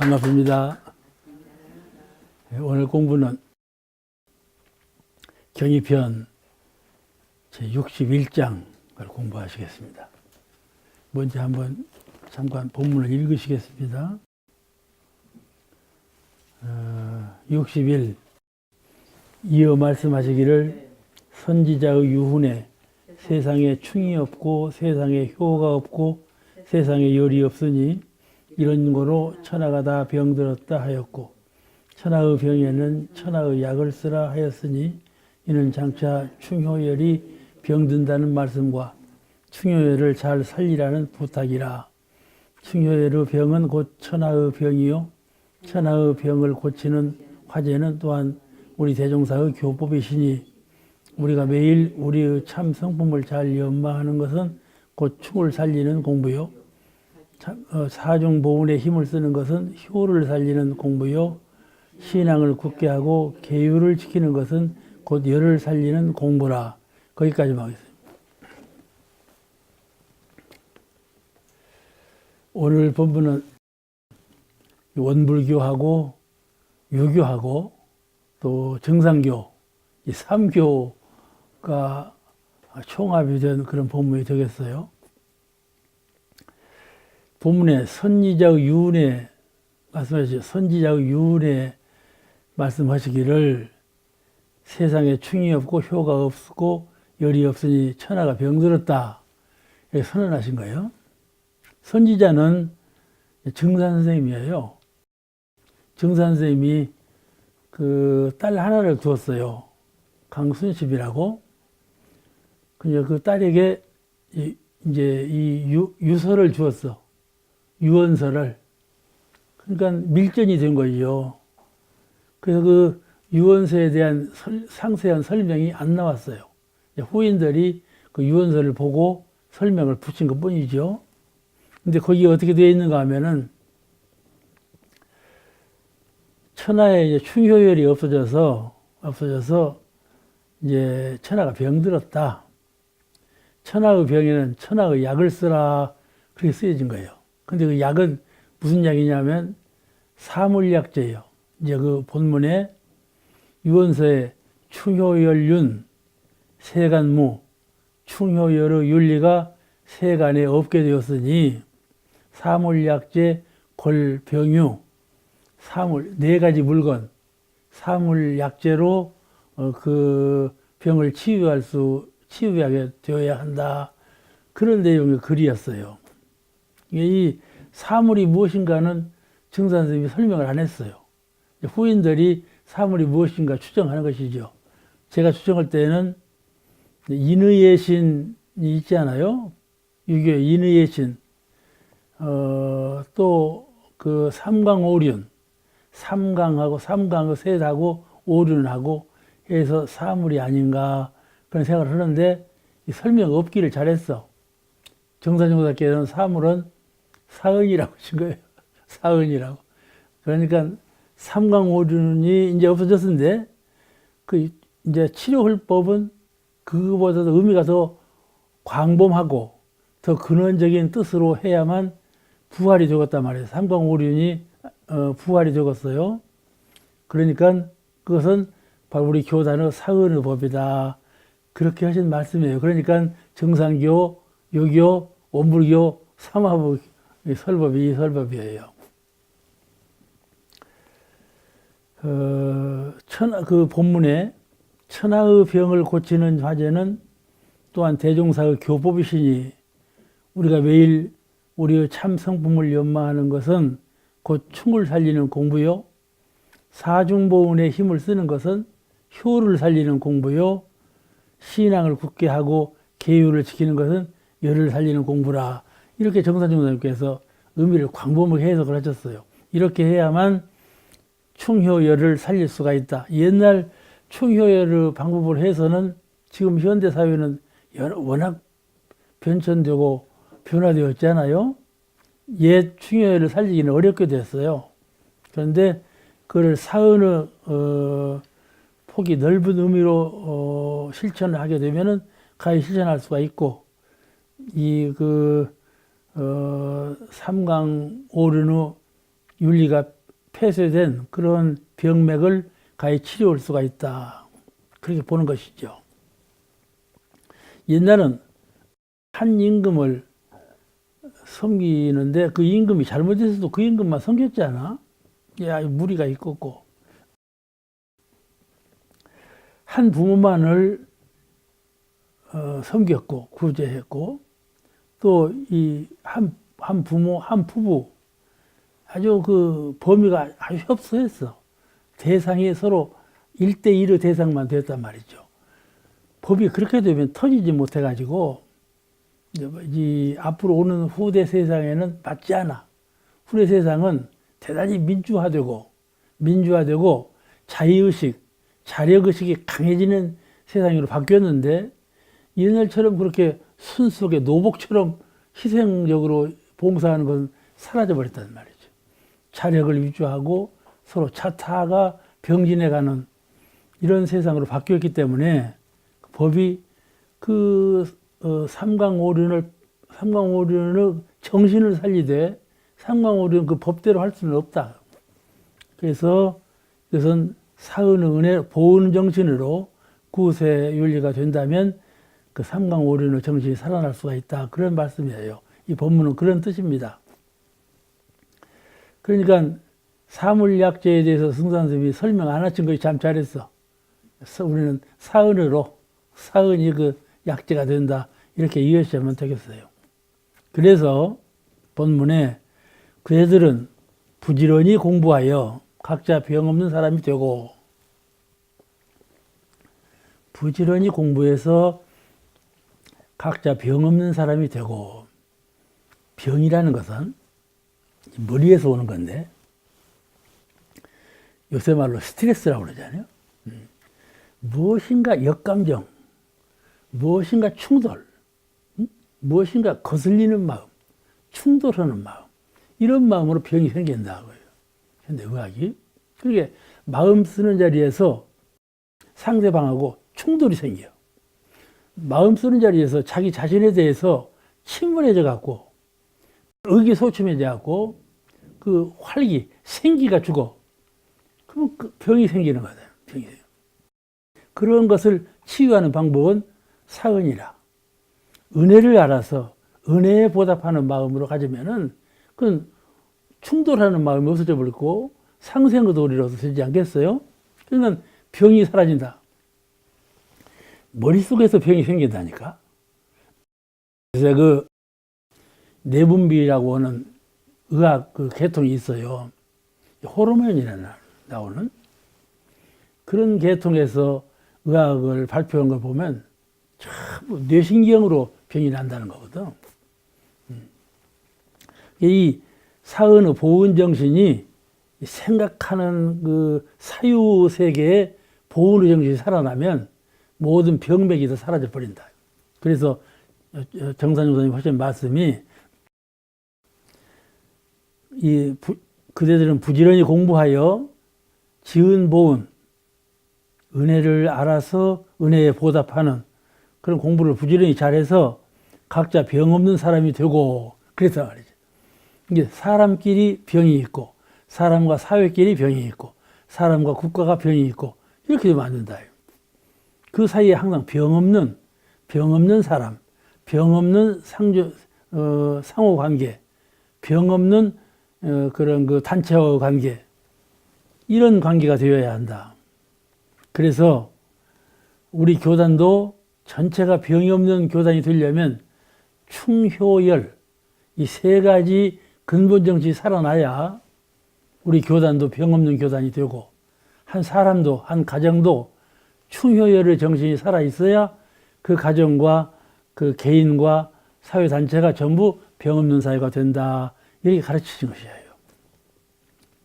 반갑습니다. 오늘 공부는 경의편 제61장을 공부하시겠습니다. 먼저 한번 잠깐 본문을 읽으시겠습니다. 61 이어 말씀하시기를 선지자의 유훈에 세상에 충이 없고 세상에 효가 없고 세상에 열이 없으니 이런 거로 천하가 다 병들었다 하였고 천하의 병에는 천하의 약을 쓰라 하였으니 이는 장차 충효열이 병든다는 말씀과 충효열을 잘 살리라는 부탁이라. 충효열의 병은 곧 천하의 병이요 천하의 병을 고치는 화제는 또한 우리 대종사의 교법이시니 우리가 매일 우리의 참 성품을 잘 연마하는 것은 곧 충을 살리는 공부요 사중보훈에 힘을 쓰는 것은 효를 살리는 공부요 신앙을 굳게 하고 계율을 지키는 것은 곧 열을 살리는 공부라. 거기까지만 하겠습니다. 오늘 본문은 원불교하고 유교하고 또 정상교 이 3교가 총합이 된 그런 본문이 되겠어요. 본문에 선지자의 유훈에 말씀하시죠. 선지자의 유훈에 말씀하시기를 세상에 충이 없고 효가 없고 열이 없으니 천하가 병들었다. 이렇게 선언하신 거예요. 선지자는 정산 선생님이에요. 정산 선생님이 그 딸 하나를 두었어요. 강순십이라고. 그 딸에게 이제 이 유서를 주었어. 유언서를. 그러니까 밀전이 된 거죠. 그래서 그 유언서에 대한 상세한 설명이 안 나왔어요. 후인들이 그 유언서를 보고 설명을 붙인 것 뿐이죠. 근데 거기 어떻게 되어 있는가 하면은 천하에 이제 충효열이 없어져서 이제 천하가 병들었다. 천하의 병에는 천하의 약을 쓰라. 그렇게 쓰여진 거예요. 근데 그 약은 무슨 약이냐면 사물약제예요. 이제 그 본문에 유언서에 충효열윤, 세간무, 충효열의 윤리가 세간에 없게 되었으니 사물약제, 골병유, 사물, 네 가지 물건, 사물약제로 그 병을 치유하게 되어야 한다. 그런 내용의 글이었어요. 이 사물이 무엇인가는 정산 선생님이 설명을 안 했어요. 후인들이 사물이 무엇인가 추정하는 것이죠. 제가 추정할 때는 인의의 신이 있지 않아요? 유교의 인의의 신. 또 그 삼강오륜. 삼강의 셋하고 오륜하고 해서 사물이 아닌가 그런 생각을 하는데 이 설명 없기를 잘했어. 정사정사께서는 사물은 사은이라고 하신 거예요. 사은이라고. 그러니까 삼강오륜이 이제 없어졌는데 그 이제 치료hul법은 그거보다도 의미가 더 광범하고 더 근원적인 뜻으로 해야만 부활이 되었단 말이에요. 삼강오륜이 부활이 되었어요. 그러니까 그것은 바로 우리 교단의 사은의 법이다. 그렇게 하신 말씀이에요. 그러니까 정상교, 유교, 원불교, 삼합의 설법이 이 설법이에요. 그 본문에 천하의 병을 고치는 화제는 또한 대종사의 교법이시니 우리가 매일 우리의 참 성품을 연마하는 것은 곧 충을 살리는 공부요 사중보훈에 힘을 쓰는 것은 효를 살리는 공부요 신앙을 굳게 하고 계율을 지키는 것은 열을 살리는 공부라. 이렇게 정산정사님께서 의미를 광범하게 해석을 하셨어요. 이렇게 해야만 충효열을 살릴 수가 있다. 옛날 충효열의 방법을 해서는 지금 현대사회는 워낙 변천되고 변화되었잖아요. 옛 충효열을 살리기는 어렵게 됐어요. 그런데 그걸 사은의 폭이 넓은 의미로 실천을 하게 되면은 가히 실천할 수가 있고 이 삼강 오륜의 윤리가 폐쇄된 그런 병맥을 가히 치료할 수가 있다. 그렇게 보는 것이죠. 옛날은 한 임금을 섬기는데 그 임금이 잘못해서도 그 임금만 섬겼잖아. 야, 무리가 있었고. 한 부모만을 섬겼고 구제했고 또 이 한 부모 한 부부 아주 그 범위가 아주 협소했어. 대상이 서로 1대1의 대상만 됐단 말이죠. 법이 그렇게 되면 터지지 못해가지고 이 앞으로 오는 후대 세상에는 맞지 않아. 후대 세상은 대단히 민주화되고 자의의식, 자력의식이 강해지는 세상으로 바뀌었는데 옛날처럼 그렇게 순수하게 노복처럼 희생적으로 봉사하는 것은 사라져버렸단 말이죠. 자력을 위주하고 서로 차타가 병진해가는 이런 세상으로 바뀌었기 때문에 법이 그 삼강오륜의 정신을 살리되 삼강오륜 그 법대로 할 수는 없다. 그래서 이것은 사은의 은혜 보은 정신으로 구세 윤리가 된다면 그 삼강오륜의 정신이 살아날 수가 있다. 그런 말씀이에요. 이 본문은 그런 뜻입니다. 그러니까 사물약제에 대해서 승산스님이 설명 안 하신 것이 참 잘했어. 그래서 우리는 사은으로 사은이 그 약제가 된다. 이렇게 이해하시면 되겠어요. 그래서 본문에 그애들은 부지런히 공부하여 각자 병 없는 사람이 되고 부지런히 공부해서 각자 병 없는 사람이 되고 병이라는 것은 머리에서 오는 건데 요새 말로 스트레스라고 그러잖아요. 무엇인가 역감정, 무엇인가 충돌, 무엇인가 거슬리는 마음, 충돌하는 마음 이런 마음으로 병이 생긴다고요. 현대의학이. 그러게 마음 쓰는 자리에서 상대방하고 충돌이 생겨. 마음 쓰는 자리에서 자기 자신에 대해서 침울해져 갖고 의기소침해져 갖고 그 활기, 생기가 죽어. 그럼 그 병이 생기는 거다. 병이. 그런 것을 치유하는 방법은 사은이라. 은혜를 알아서 은혜에 보답하는 마음으로 가지면은 그건 충돌하는 마음이 없어져 버리고 상생의 도리로서 되지 않겠어요? 그러면 병이 사라진다. 머릿속에서 병이 생긴다니까. 그래서 그 내분비라고 하는 의학 그 계통이 있어요. 호르몬이 나오는 그런 계통에서 의학을 발표한 걸 보면 참 뇌신경으로 병이 난다는 거거든. 이 사은의 보은 정신이 생각하는 그 사유 세계에 보은의 정신이 살아나면 모든 병맥이 다 사라져 버린다. 그래서 정산용사님 하신 말씀이 그대들은 부지런히 공부하여 지은 보은 은혜를 알아서 은혜에 보답하는 그런 공부를 부지런히 잘해서 각자 병 없는 사람이 되고 그랬단 말이죠. 이게 사람끼리 병이 있고 사람과 사회끼리 병이 있고 사람과 국가가 병이 있고 이렇게 되면 안 된다. 그 사이에 항상 병 없는 사람, 병 없는 상호관계, 병 없는 그런 그 단체와 관계 이런 관계가 되어야 한다. 그래서 우리 교단도 전체가 병이 없는 교단이 되려면 충효열 이 세 가지 근본 정신이 살아나야 우리 교단도 병 없는 교단이 되고 한 사람도 한 가정도 충효열의 정신이 살아 있어야 그 가정과 그 개인과 사회 단체가 전부 병 없는 사회가 된다. 이렇게 가르치신 것이에요.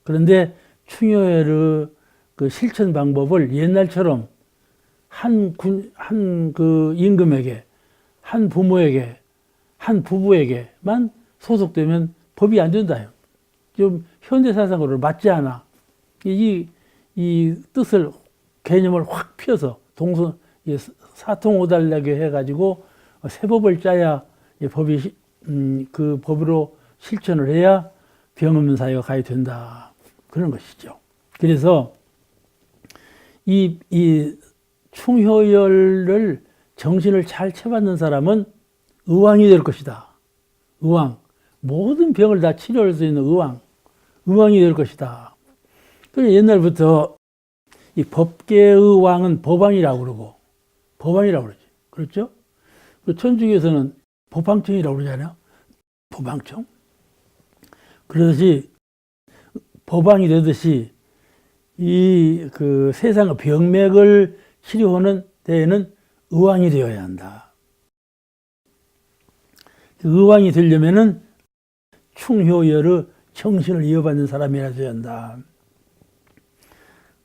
그런데 충효열의 그 실천 방법을 옛날처럼 한 그 임금에게, 한 부모에게, 한 부부에게만 소속되면 법이 안 된다요. 좀 현대 사상으로 맞지 않아. 이 뜻을 개념을 확 펴서 사통오달나게 해가지고 새 법을 짜야 법이 그 법으로 실천을 해야 병 없는 사회가 가야 된다. 그런 것이죠. 그래서 이 충효열을 정신을 잘 채받는 사람은 의왕이 될 것이다. 의왕. 모든 병을 다 치료할 수 있는 의왕이 될 것이다. 그래서 옛날부터 이 법계의 왕은 법왕이라고 그러고, 법왕이라고 그러지. 그렇죠? 천주교에서는 법황청이라고 그러잖아요. 법황청. 그러듯이 법왕이 되듯이 이 그 세상의 병맥을 치료하는 데에는 의왕이 되어야 한다. 의왕이 되려면은 충효열의 정신을 이어받는 사람이라 되어야 한다.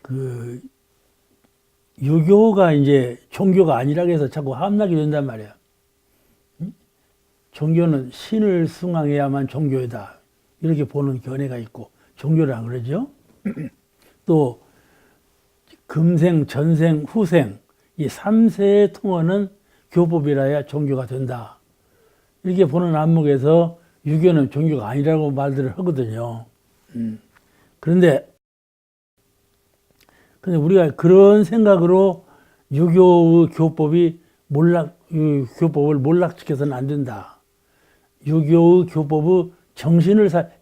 그 유교가 이제 종교가 아니라고 해서 자꾸 함락이 된단 말이야. 종교는 신을 숭앙해야만 종교이다. 이렇게 보는 견해가 있고, 종교를 안 그러죠? 또, 금생, 전생, 후생, 이 3세에 통하는 교법이라야 종교가 된다. 이렇게 보는 안목에서 유교는 종교가 아니라고 말들을 하거든요. 그런데 우리가 그런 생각으로 유교의 교법을 몰락시켜서는 안 된다. 유교의 교법의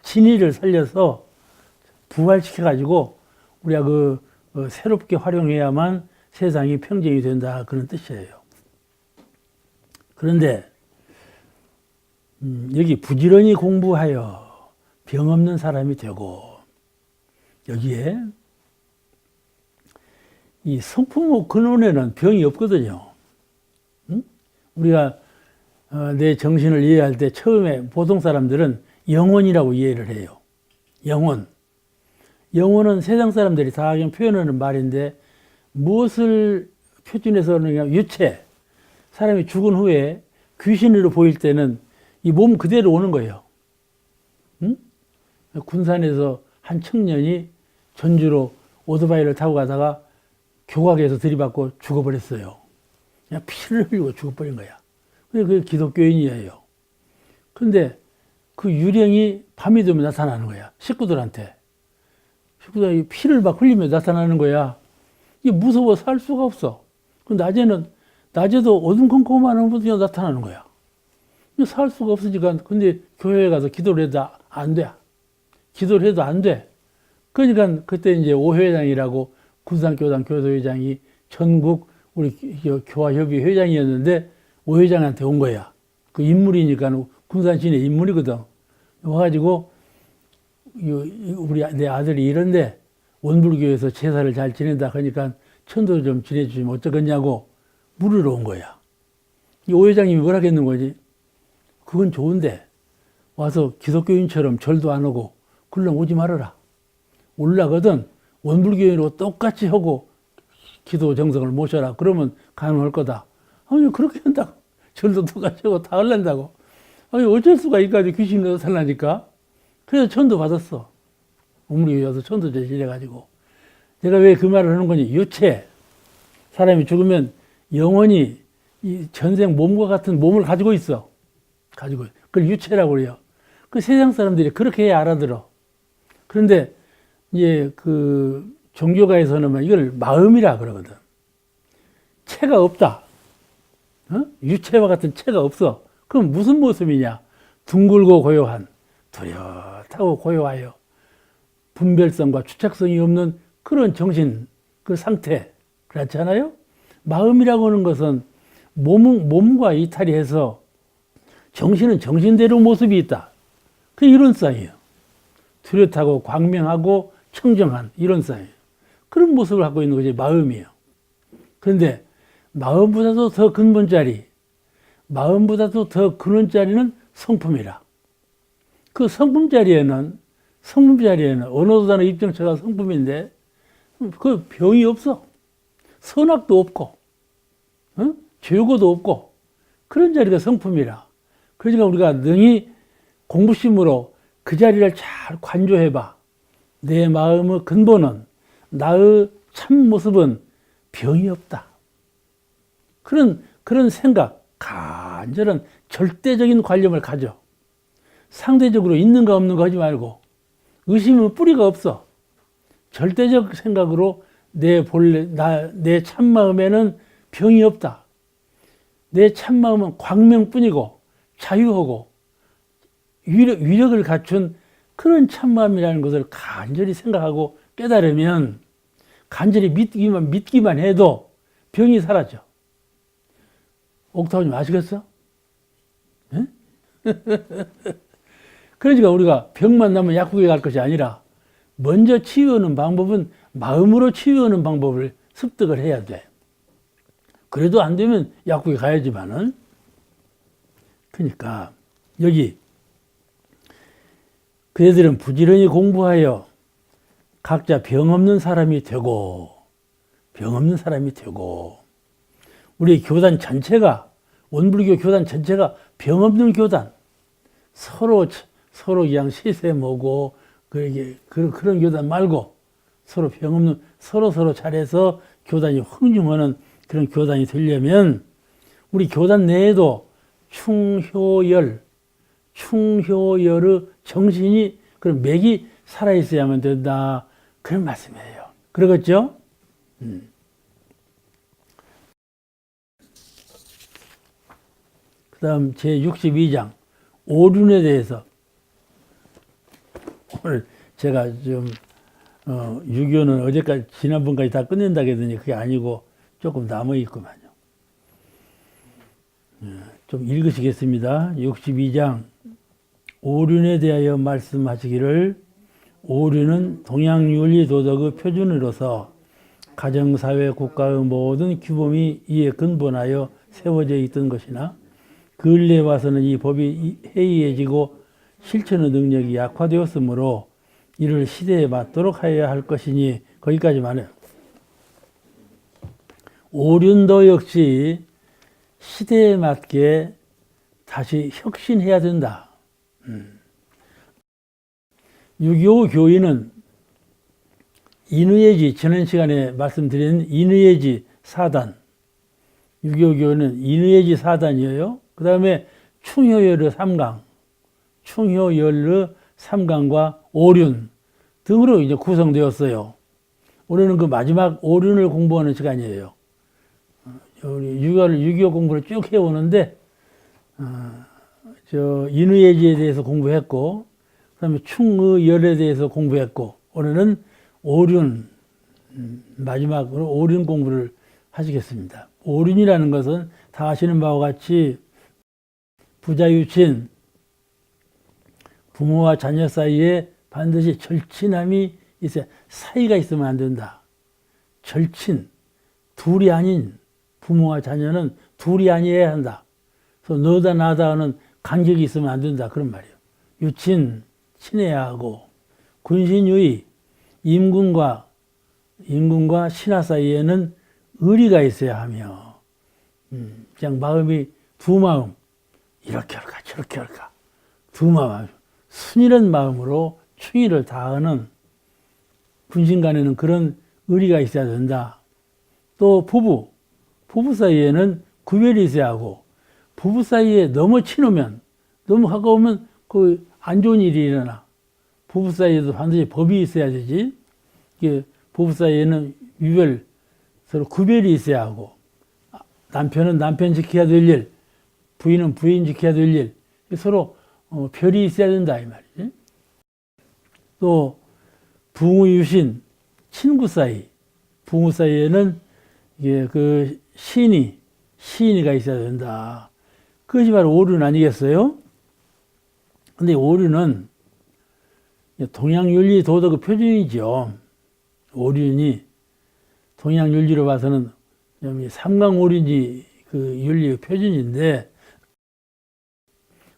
진리를 살려서 부활시켜가지고 우리가 새롭게 활용해야만 세상이 평정이 된다. 그런 뜻이에요. 그런데 여기 부지런히 공부하여 병 없는 사람이 되고, 여기에 이 성품의 근원에는 병이 없거든요. 우리가 내 정신을 이해할 때 처음에 보통 사람들은 영혼이라고 이해를 해요. 영혼은 세상 사람들이 다 그냥 표현하는 말인데, 무엇을 표준해서 하느냐, 유체. 사람이 죽은 후에 귀신으로 보일 때는 이 몸 그대로 오는 거예요. 군산에서 한 청년이 전주로 오토바이를 타고 가다가 교각에서 들이받고 죽어버렸어요. 그냥 피를 흘리고 죽어버린 거야. 그게 기독교인이에요. 근데 그 유령이 밤이 되면 나타나는 거야. 식구들한테 피를 막 흘리며 나타나는 거야. 이게 무서워 살 수가 없어. 낮에도 어둠컴컴한 것이 나타나는 거야. 살 수가 없으니까. 근데 교회에 가서 기도를 해도 안 돼. 그러니까 그때 이제 오회장이라고 군산교단 교도회장이 전국 우리 교화협의 회장이었는데 오회장한테 온 거야. 그 인물이니까 군산 시내 인물이거든. 와가지고 내 아들이 이런데 원불교에서 제사를 잘 지낸다 하니까 천도 좀 지내주시면 어쩌겠냐고 물으러 온 거야. 이 오회장님이 뭐라 했는 거지? 그건 좋은데 와서 기독교인처럼 절도 안 하고 그러려면 오지 말아라. 올라거든 원불교인으로 똑같이 하고 기도 정성을 모셔라. 그러면 가능할 거다. 아니 그렇게 한다고. 절도 똑같이 하고 다 하려고. 아니 어쩔 수가 이까지 귀신이 나타나니까. 그래서 천도 받았어. 우물이 와서 천도 제시해가지고. 내가 왜 그 말을 하는 거니? 유체. 사람이 죽으면 영혼이 이 전생 몸과 같은 몸을 가지고 있어. 그걸 유체라고 그래요. 그 세상 사람들이 그렇게 해야 알아들어. 그런데 이제 그 종교가에서는 이걸 마음이라 그러거든. 체가 없다. 유체와 같은 체가 없어. 그럼 무슨 모습이냐? 둥글고 고요한, 뚜렷하고 고요하여 분별성과 주착성이 없는 그런 정신, 그 상태. 그렇지 않아요? 마음이라고 하는 것은 몸과 이탈해서 정신은 정신대로 모습이 있다. 그 이런 사이예요. 뚜렷하고 광명하고 청정한 이런 사이예요. 그런 모습을 갖고 있는 것이 마음이에요. 그런데 마음보다도 더 근본자리, 마음보다도 더 근원자리는 성품이라. 그 성품자리에는 언어도 단어 입정처가 성품인데 그 병이 없어. 선악도 없고 죄고도 없고 그런 자리가 성품이라. 그러니까 우리가 능히 공부심으로 그 자리를 잘 관조해봐. 내 마음의 근본은, 나의 참모습은 병이 없다. 그런 생각, 간절한 절대적인 관념을 가져. 상대적으로 있는가 없는가 하지 말고 의심은 뿌리가 없어. 절대적 생각으로 내 참마음에는 병이 없다. 내 참마음은 광명뿐이고 자유하고 위력을 갖춘 그런 참마음이라는 것을 간절히 생각하고 깨달으면 간절히 믿기만 해도 병이 사라져. 옥타오님 아시겠어? 네? 그러니까 우리가 병만 나면 약국에 갈 것이 아니라 먼저 치유하는 방법은 마음으로 치유하는 방법을 습득을 해야 돼. 그래도 안 되면 약국에 가야지만은. 그러니까 여기 그애들은 부지런히 공부하여 각자 병 없는 사람이 되고 우리 교단 전체가 원불교 교단 전체가 병 없는 교단, 서로 그냥 시세모고 그런 교단 말고 서로 병 없는 서로 잘해서 교단이 흥중하는 그런 교단이 되려면 우리 교단 내에도 충효열의 정신이 그런 맥이 살아있어야만 된다. 그런 말씀이에요. 그러겠죠? 그 다음 제62장 오륜에 대해서 오늘 제가 좀 유교는 어제까지 지난번까지 다 끝낸다고 했더니 그게 아니고 조금 남아있구만요. 좀 읽으시겠습니다. 62장 오륜에 대하여 말씀하시기를 오륜은 동양윤리 도덕의 표준으로서 가정사회 국가의 모든 규범이 이에 근본하여 세워져 있던 것이나 근래에 와서는 이 법이 해이해지고 실천의 능력이 약화되었으므로 이를 시대에 맞도록 하여야 할 것이니 거기까지만 해요. 오륜도 역시 시대에 맞게 다시 혁신해야 된다. 유교 교인은 인의예지, 지난 시간에 말씀드린 인의예지 4단, 유교 교인은 인의예지 4단이에요. 그 다음에 충효열의 3강, 충효열의 3강과 오륜 등으로 이제 구성되었어요. 올해는 그 마지막 오륜을 공부하는 시간이에요. 우리 유교 공부를 쭉 해오는데, 인의예지에 대해서 공부했고, 그 다음에 충의열에 대해서 공부했고, 올해는 오륜, 마지막으로 오륜 공부를 하시겠습니다. 오륜이라는 것은 다 아시는 바와 같이 부자유친, 부모와 자녀 사이에 반드시 절친함이 있어야, 사이가 있으면 안 된다. 절친, 둘이 아닌 부모와 자녀는 둘이 아니어야 한다. 그래서 너다 나다 하는 간격이 있으면 안 된다. 그런 말이에요. 유친, 친해야 하고, 군신유의, 임금과 신하 사이에는 의리가 있어야 하며, 그냥 마음이 두 마음, 이렇게 할까 저렇게 할까 두 마음, 순이런 마음으로 충의를 다하는 군신 간에는 그런 의리가 있어야 된다. 또 부부 사이에는 구별이 있어야 하고, 부부 사이에 너무 친하면, 너무 가까우면 그 안 좋은 일이 일어나. 부부 사이에도 반드시 법이 있어야 되지. 부부 사이에는 서로 구별이 있어야 하고, 남편은 남편 지켜야 될 일, 부인은 부인 지켜야 될 일, 서로 별이 있어야 된다 이 말이지. 또 붕의유신, 친구 사이, 부부 사이에는 그 시인이가 있어야 된다. 그것이 바로 오륜 아니겠어요? 근데 오륜은 동양윤리 도덕의 표준이죠. 오륜이 동양윤리로 봐서는 삼강오륜이 그 윤리의 표준인데,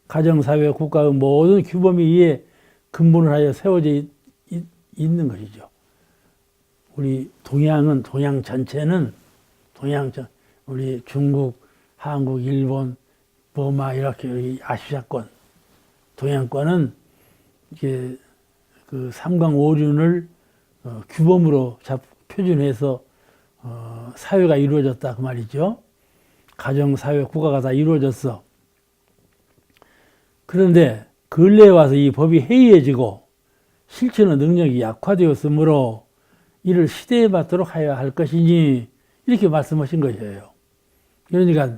가정사회 국가의 모든 규범이 이에 근본을 하여 세워져 있는 것이죠. 우리 동양 전체는 우리 중국, 한국, 일본, 버마 이렇게 아시아권, 동양권은 이게 그 삼강오륜을 규범으로 표준해서 사회가 이루어졌다 그 말이죠. 가정, 사회, 국가가 다 이루어졌어. 그런데 근래에 와서 이 법이 해이해지고 실천의 능력이 약화되었으므로 이를 시대에 맞도록 하여야 할 것이니 이렇게 말씀하신 것이에요. 그러니까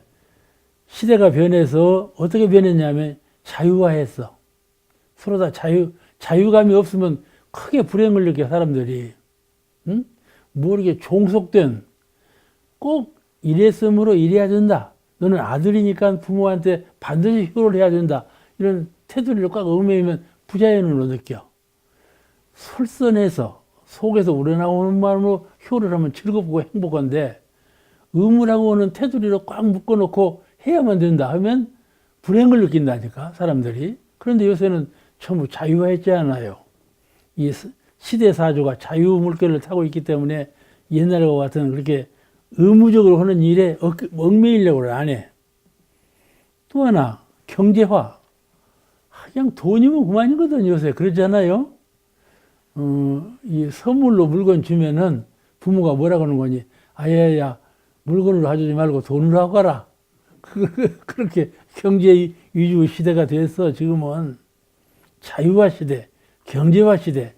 시대가 변해서 어떻게 변했냐면 자유화했어. 서로 다 자유감이 없으면 크게 불행을 느껴 사람들이. 응? 모르게 종속된 꼭 이랬으므로 이래야 된다. 너는 아들이니까 부모한테 반드시 효를 해야 된다. 이런 테두리를 꽉 얽매이면 부자연으로 느껴. 솔선해서 속에서 우러나오는 마음으로 효를 하면 즐겁고 행복한데 의무라고 하는 테두리로 꽉 묶어놓고 해야만 된다 하면 불행을 느낀다니까 사람들이. 그런데 요새는 전부 자유화했지 않아요. 이 시대사조가 자유 물결을 타고 있기 때문에 옛날과 같은 그렇게 의무적으로 하는 일에 얽매이려고 안 해. 또 하나 경제화. 그냥 돈이면 그만이거든 요새. 그렇지 않아요? 이 선물로 물건 주면은 부모가 뭐라고 하는 거니? 아야야 물건으로 가져오지 말고 돈으로 하고 가라. 그렇게 경제 위주 시대가 됐어. 지금은 자유화 시대, 경제화 시대,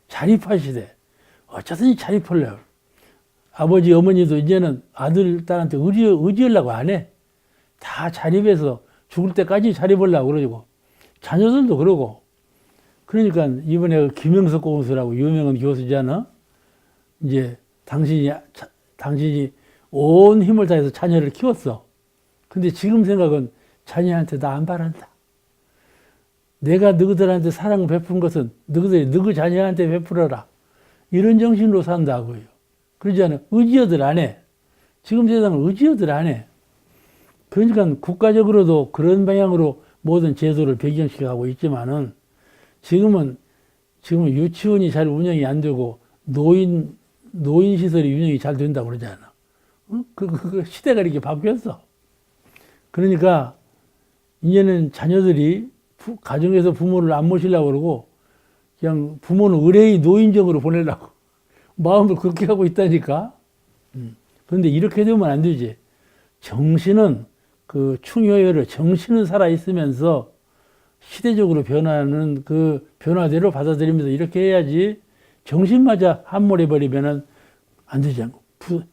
자립화 시대. 어쩌든지 자립하려고. 아버지 어머니도 이제는 아들 딸한테 의지하려고 안 해. 다 자립해서 죽을 때까지 자립하려고 그러고 자녀들도 그러고. 그러니까 이번에 김영석 교수라고 유명한 교수잖아. 이제 당신이 온 힘을 다해서 자녀를 키웠어. 근데 지금 생각은 자녀한테 나 안 바란다. 내가 너희들한테 사랑을 베푼 것은 너희들이 너희 자녀한테 베풀어라. 이런 정신으로 산다고요. 그러지 않아요. 의지어들 안 해. 지금 세상은 의지어들 안 해. 그러니까 국가적으로도 그런 방향으로 모든 제도를 배경시켜 가고 있지만은 지금은 유치원이 잘 운영이 안 되고 노인 시설이 운영이 잘 된다고 그러잖아. 그 시대가 이렇게 바뀌었어. 그러니까 이제는 자녀들이 가정에서 부모를 안 모시려고 그러고 그냥 부모는 의뢰의 노인정으로 보내려고 마음을 그렇게 하고 있다니까. 그런데 이렇게 되면 안 되지. 정신은 충효여러 정신은 살아있으면서 시대적으로 변하는 그 변화대로 받아들이면서 이렇게 해야지 정신마저 함몰해버리면은 안 되지 않고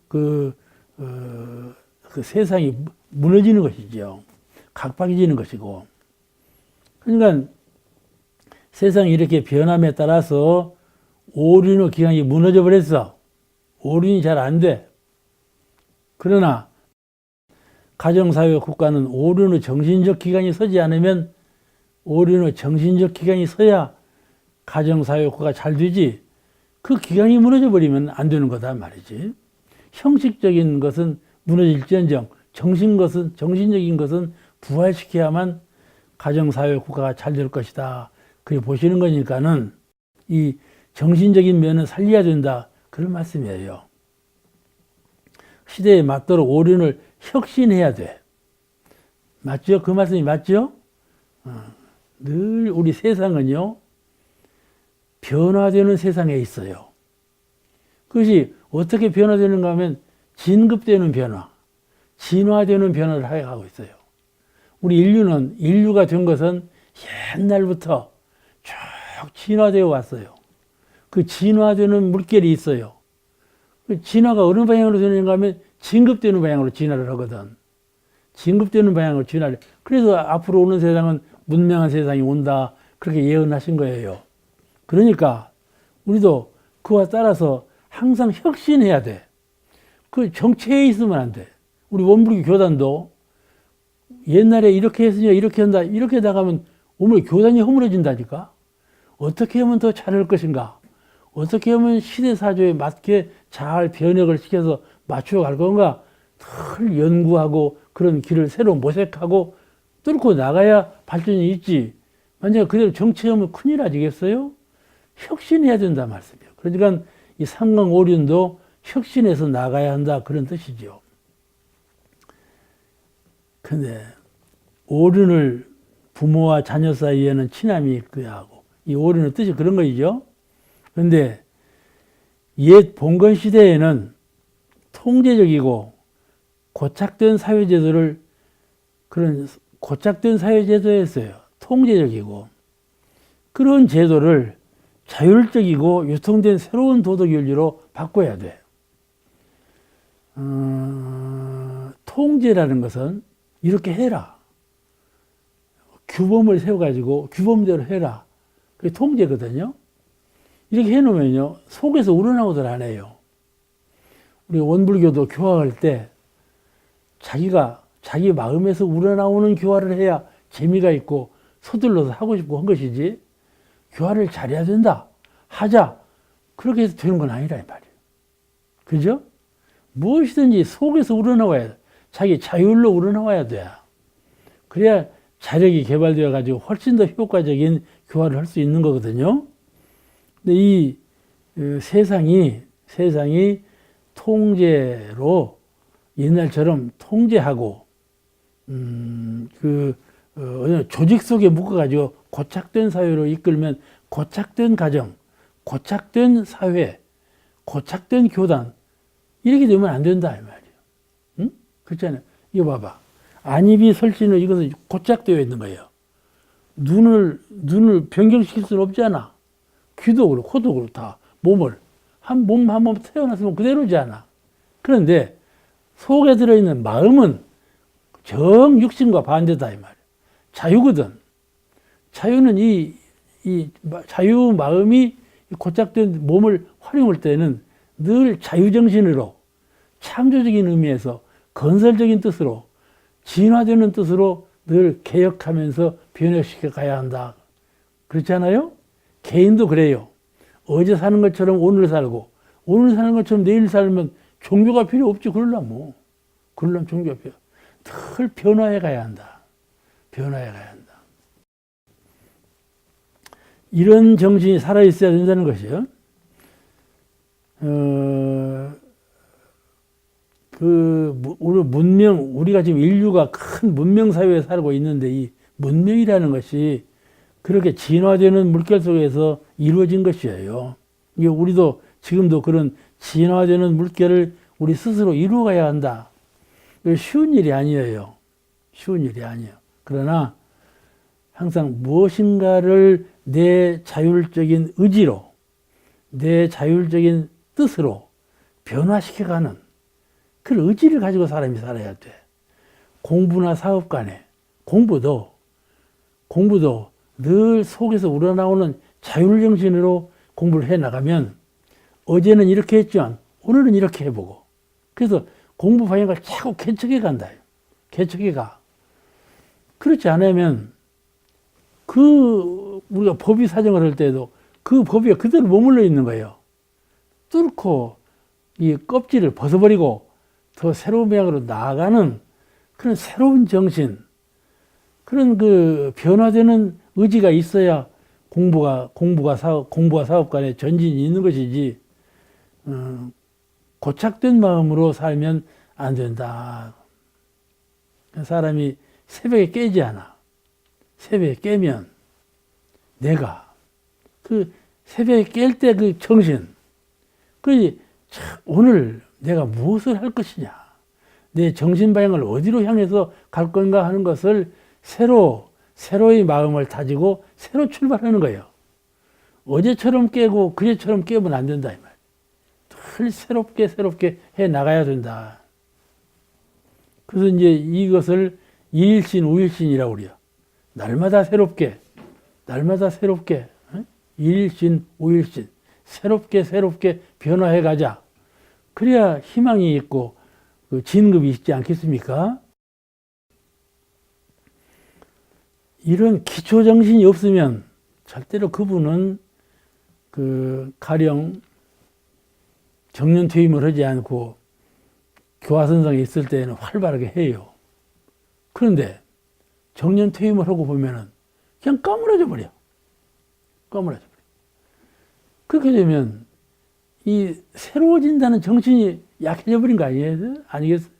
그 세상이 무너지는 것이죠. 각박해지는 것이고. 그러니까 세상이 이렇게 변함에 따라서 오륜의 기강이 무너져 버렸어. 오륜이 잘 안 돼. 그러나 가정사회 국가는 오륜의 정신적 기강이 서지 않으면 오륜의 정신적 기강이 서야 가정사회 국가가 잘 되지. 그 기강이 무너져 버리면 안 되는 거다 말이지. 형식적인 것은 무너질지언정 정신적인 것은 부활시켜야만 가정사회 국가가 잘 될 것이다. 그게 보시는 거니까는 이 정신적인 면은 살려야 된다. 그런 말씀이에요. 시대에 맞도록 오륜을 혁신해야 돼. 맞죠? 그 말씀이 맞죠? 늘 우리 세상은요, 변화되는 세상에 있어요. 그것이 어떻게 변화되는가 하면 진급되는 변화, 진화되는 변화를 하고 있어요. 우리 인류가 된 것은 옛날부터 쭉 진화되어 왔어요. 그 진화되는 물결이 있어요. 그 진화가 어느 방향으로 되는가 하면 진급되는 방향으로 진화를 하거든. 진급되는 방향으로 진화를. 그래서 앞으로 오는 세상은 문명한 세상이 온다. 그렇게 예언하신 거예요. 그러니까 우리도 그와 따라서 항상 혁신해야 돼. 그 정체에 있으면 안 돼. 우리 원불교 교단도 옛날에 이렇게 했으니까 이렇게 한다. 이렇게 나가면 오늘 교단이 허물어진다니까. 어떻게 하면 더 잘할 것인가? 어떻게 하면 시대사조에 맞게 잘 변혁을 시켜서 맞춰갈 건가? 늘 연구하고 그런 길을 새로 모색하고 뚫고 나가야 발전이 있지. 만약에 그대로 정체하면 큰일 아니겠어요? 혁신해야 된다 말씀이에요. 그러니까 이 삼강오륜도 혁신해서 나가야 한다 그런 뜻이죠. 근데 오륜을 부모와 자녀 사이에는 친함이 있어야 하고 이 오륜의 뜻이 그런 거이죠. 그런데 옛 봉건 시대에는 통제적이고 고착된 사회제도를 그런 고착된 사회제도였어요. 통제적이고 그런 제도를 자율적이고 유통된 새로운 도덕윤리로 바꿔야 돼. 통제라는 것은 이렇게 해라. 규범을 세워가지고 규범대로 해라. 그게 통제거든요. 이렇게 해놓으면요, 속에서 우러나오들 안 해요. 우리 원불교도 교화할 때 자기 마음에서 우러나오는 교화를 해야 재미가 있고 서둘러서 하고 싶고 한 것이지, 교화를 잘해야 된다, 하자, 그렇게 해서 되는 건 아니라 이 말이에요. 그죠? 무엇이든지 속에서 우러나와야 돼. 자기 자율로 우러나와야 돼. 그래야 자력이 개발되어 가지고 훨씬 더 효과적인 교화를 할 수 있는 거거든요. 근데 이 세상이 통제로 옛날처럼 통제하고 조직 속에 묶어가지고 고착된 사회로 이끌면 고착된 가정, 고착된 사회, 고착된 교단, 이렇게 되면 안 된다 이 말이에요. 응? 그렇잖아요. 이거 봐봐. 안입이 설치는 이것은 고착되어 있는 거예요. 눈을 변경시킬 수는 없잖아. 귀도 그렇고 코도 그렇고 다 몸을 몸 한 번 태어났으면 그대로잖아. 그런데 속에 들어있는 마음은 정육신과 반대다 이 말이에요. 자유거든. 자유는 이 자유 마음이 고착된 몸을 활용할 때는 늘 자유정신으로, 창조적인 의미에서 건설적인 뜻으로, 진화되는 뜻으로 늘 개혁하면서 변혁시켜 가야 한다. 그렇지 않아요? 개인도 그래요. 어제 사는 것처럼 오늘 살고, 오늘 사는 것처럼 내일 살면 종교가 필요 없지. 그러려면 종교가 필요. 늘 변화해 가야 한다. 변화해 가야 한다. 이런 정신이 살아있어야 된다는 것이요. 우리가 지금 인류가 큰 문명 사회에 살고 있는데, 이 문명이라는 것이 그렇게 진화되는 물결 속에서 이루어진 것이에요. 이게 우리도 지금도 그런 진화되는 물결을 우리 스스로 이루어가야 한다. 쉬운 일이 아니에요. 쉬운 일이 아니에요. 그러나 항상 무엇인가를 내 자율적인 의지로, 내 자율적인 뜻으로 변화시켜가는 그 의지를 가지고 사람이 살아야 돼. 공부나 사업 간에 공부도 늘 속에서 우러나오는 자율정신으로 공부를 해나가면, 어제는 이렇게 했지만 오늘은 이렇게 해보고, 그래서 공부 방향을 자꾸 개척해 간다. 개척해 가. 그렇지 않으면 우리가 법의 사정을 할 때도 그 법이 그대로 머물러 있는 거예요. 뚫고 이 껍질을 벗어버리고 더 새로운 방향으로 나아가는 그런 새로운 정신, 그런 변화되는 의지가 있어야 공부와 사업 간에 전진이 있는 것이지, 고착된 마음으로 살면 안 된다. 사람이 새벽에 깨지 않아. 새벽에 깨면 내가 새벽에 깰 때 그 정신, 오늘 내가 무엇을 할 것이냐, 내 정신 방향을 어디로 향해서 갈 건가 하는 것을 새로의 마음을 다지고 새로 출발하는 거예요. 어제처럼 깨고 그제처럼 깨면 안 된다 이 말. 늘 새롭게 해 나가야 된다. 그래서 이제 이것을 2일신, 5일신이라고 그래요. 날마다 새롭게 2일신, 5일신 새롭게 변화해 가자. 그래야 희망이 있고 진급이 있지 않겠습니까? 이런 기초 정신이 없으면 절대로 그분은 가령 정년 퇴임을 하지 않고 교화선상에 있을 때는 활발하게 해요. 그런데 정년 퇴임을 하고 보면은 그냥 까무러져 버려. 그렇게 되면 이 새로워진다는 정신이 약해져 버린 거 아니겠어요?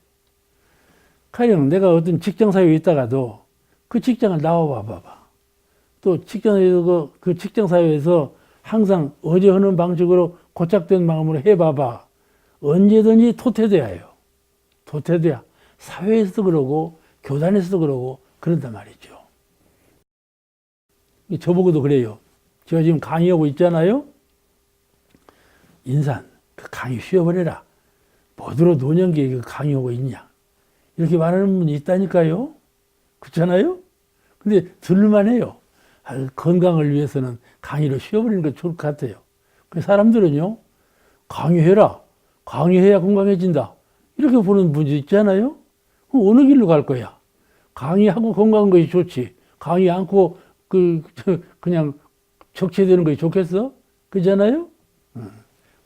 가령 내가 어떤 직장 사회에 있다가도 그 직장을 나와 봐봐. 또 직장에서 그 직장 사회에서 항상 어제 하는 방식으로 고착된 마음으로 해봐봐. 언제든지 도태돼야 해요. 도태돼야. 사회에서도 그러고 교단에서도 그러고 그런단 말이죠. 저보고도 그래요. 제가 지금 강의하고 있잖아요. 인산, 그 강의 쉬어버려라. 뭐더러 노년기에 그 강의하고 있냐. 이렇게 말하는 분이 있다니까요. 그렇잖아요? 근데 들을만해요. 건강을 위해서는 강의를 쉬어버리는 게 좋을 것 같아요. 그 사람들은요, 강의해라. 강의해야 건강해진다. 이렇게 보는 분이 있잖아요. 그럼 어느 길로 갈 거야? 강의하고 건강한 것이 좋지. 강의 않고 그냥 적체되는 것이 좋겠어? 그잖아요?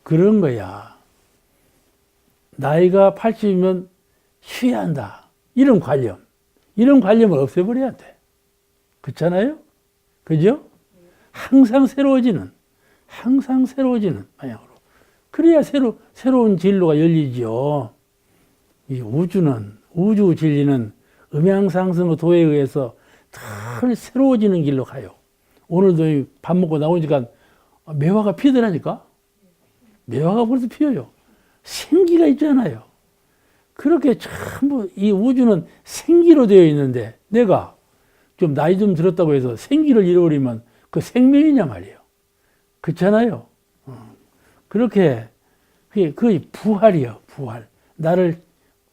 그런 거야. 나이가 80이면 쉬어야 한다. 이런 관념을 없애버려야 돼. 그렇잖아요? 그죠? 항상 새로워지는 방향으로. 그래야 새로운 진로가 열리죠. 이 우주 진리는 음양상승의 도에 의해서 늘 새로워지는 길로 가요. 오늘도 밥 먹고 나오니까 매화가 피더라니까? 매화가 벌써 피어요. 생기가 있잖아요. 그렇게 전부 이 우주는 생기로 되어 있는데 내가 좀 나이 좀 들었다고 해서 생기를 잃어버리면 그 생명이냐 말이에요. 그렇잖아요. 그렇게 그게 부활이요. 부활. 나를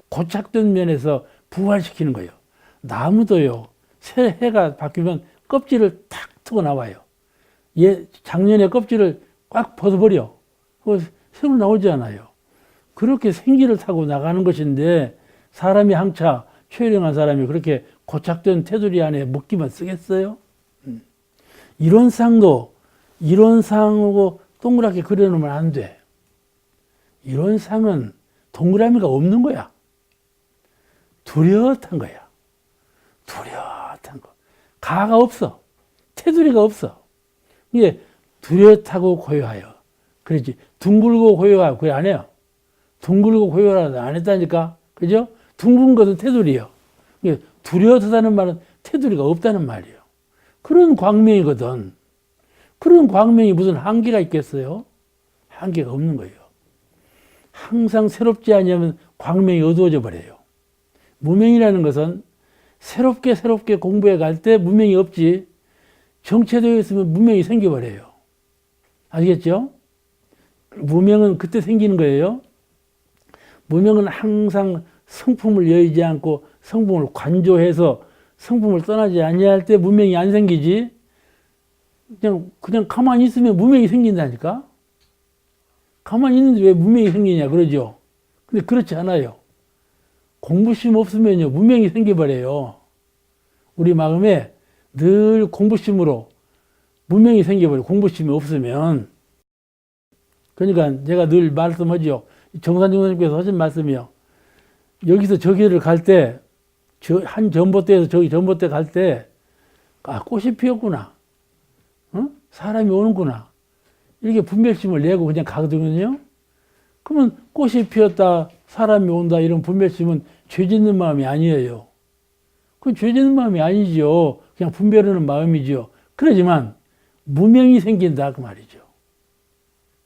고착된 면에서 부활시키는 거예요. 나무도요. 새 해가 바뀌면 껍질을 탁 트고 나와요. 작년에 껍질을 꽉 벗어버려. 새로 나오지 않아요. 그렇게 생기를 타고 나가는 것인데 사람이 항차 최령한 사람이 그렇게 고착된 테두리 안에 묶기만 쓰겠어요? 이론상하고 동그랗게 그려놓으면 안 돼. 이론상은 동그라미가 없는 거야. 뚜렷한 거야. 뚜렷한 거. 가가 없어. 테두리가 없어. 이게 뚜렷하고 고요하여. 그렇지. 둥글고 고요하여. 그게 안 해요. 둥글고 고요하다 안 했다니까. 그죠? 둥근 것은 테두리요. 이게 뚜렷하다는 말은 테두리가 없다는 말이에요. 그런 광명이거든. 그런 광명이 무슨 한계가 있겠어요? 한계가 없는 거예요. 항상 새롭지 않으면 광명이 어두워져 버려요. 무명이라는 것은 새롭게 공부해 갈 때 무명이 없지. 정체되어 있으면 무명이 생겨버려요. 아시겠죠? 무명은 그때 생기는 거예요. 무명은 항상 성품을 여의지 않고 성품을 관조해서 성품을 떠나지 아니할 때 무명이 안 생기지. 그냥 가만히 있으면 무명이 생긴다니까. 가만히 있는데 왜 무명이 생기냐 그러죠. 근데 그렇지 않아요. 공부심 없으면요 무명이 생겨버려요. 우리 마음에 늘 공부심으로 무명이 생겨버려요. 공부심이 없으면. 그러니까 제가 늘 말씀하죠. 정산정선님께서 하신 말씀이요. 여기서 저기를 갈 때, 한 전봇대에서 저기 전봇대 갈 때, 꽃이 피었구나. 사람이 오는구나. 이렇게 분별심을 내고 그냥 가거든요. 그러면 꽃이 피었다, 사람이 온다, 이런 분별심은 죄 짓는 마음이 아니에요. 그건 죄 짓는 마음이 아니죠. 그냥 분별하는 마음이죠. 그러지만, 무명이 생긴다, 그 말이죠.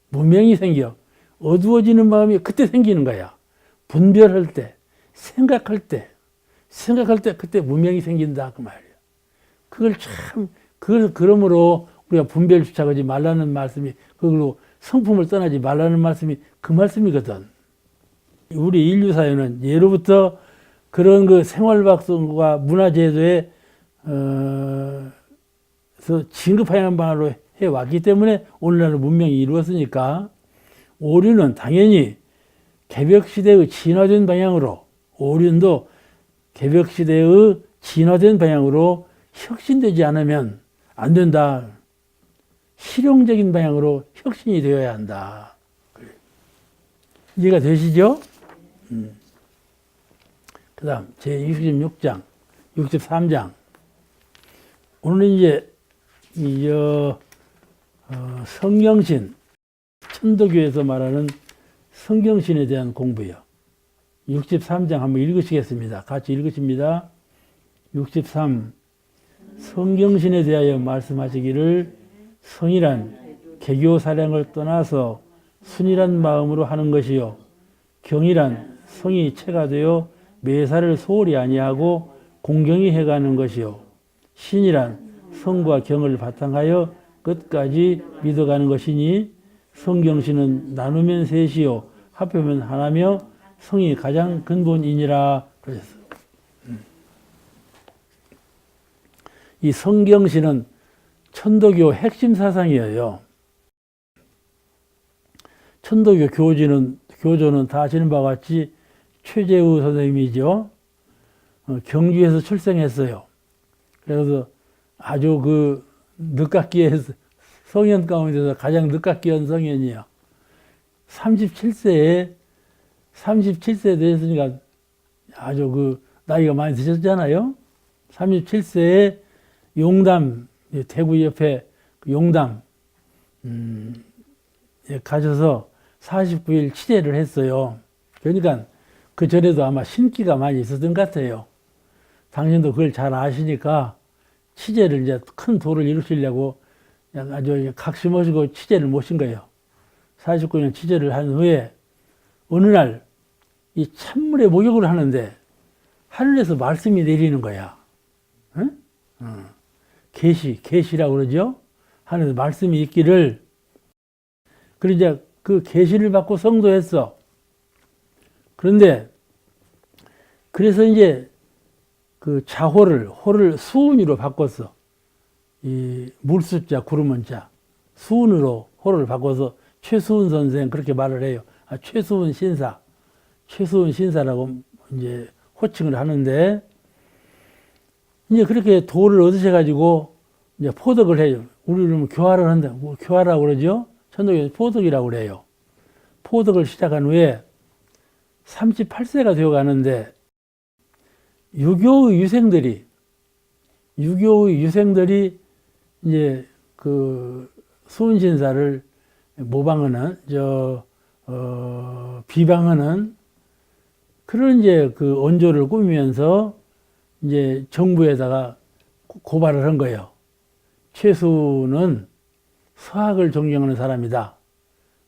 무명이 생겨. 어두워지는 마음이 그때 생기는 거야. 분별할 때, 생각할 때 그때 무명이 생긴다, 그 말이에요. 그러므로 우리가 분별 주착하지 말라는 말씀이, 그걸로 성품을 떠나지 말라는 말씀이 그 말씀이거든. 우리 인류사회는 예로부터 그런 그 생활박성과 문화제도에, 진급하는 방향으로 해왔기 때문에 오늘날의 문명이 이루어졌으니까 오륜은 당연히 개벽시대의 진화된 방향으로, 오륜도 개벽시대의 진화된 방향으로 혁신되지 않으면 안 된다. 실용적인 방향으로 혁신이 되어야 한다. 이해가 되시죠? 그 다음, 제66장, 63장. 오늘은 이제, 성경신, 천도교에서 말하는 성경신에 대한 공부요. 63장 한번 읽으시겠습니다. 같이 읽으십니다. 63. 성경신에 대하여 말씀하시기를 성이란 개교 사량을 떠나서 순이란 마음으로 하는 것이요. 경이란 성이 체가 되어 매사를 소홀히 아니하고 공경히 해가는 것이요. 신이란 성과 경을 바탕하여 끝까지 믿어가는 것이니 성경신은 나누면 셋이요 합하면 하나며 성이 가장 근본이니라 그랬어요. 이 성경신은 천도교 핵심 사상이에요. 천도교 교조는 다 아시는 바와 같이 최재우 선생님이죠. 경주에서 출생했어요. 그래서 아주 그 늦깎이의 성현 가운데서 가장 늦깎이한 성현이에요. 37세에 됐으니까 아주 그 나이가 많이 드셨잖아요. 37세에 용담, 대구 옆에 용담 가셔서 49일 치제를 했어요. 그러니까 그 전에도 아마 신기가 많이 있었던 것 같아요. 당신도 그걸 잘 아시니까 치제를 이제 큰 도를 이루시려고 아주 각심하시고 치제를 모신 거예요. 49년 치제를 한 후에 어느 날 이 찬물에 목욕을 하는데 하늘에서 말씀이 내리는 거야. 응? 계시라고 그러죠. 하늘에서 말씀이 있기를. 그리고 이제 그 계시를 받고 성도했어. 그런데 그래서 이제 그 호를 수운으로 바꿨어. 이 물숫자 구름원자 수운으로 호를 바꿔서 최수운 선생 그렇게 말을 해요. 최수운 신사라고 이제 호칭을 하는데, 이제 그렇게 도를 얻으셔가지고 이제 포덕을 해요. 우리는 교화를 한다. 교화라고 그러죠. 천도교에서 포덕이라고 그래요. 포덕을 시작한 후에 38세가 되어 가는데 유교의 유생들이 이제 그 수운신사를 모방하는 비방하는 그런 이제 그 언조를 꾸미면서 이제 정부에다가 고발을 한 거예요. 최수는 서학을 존경하는 사람이다.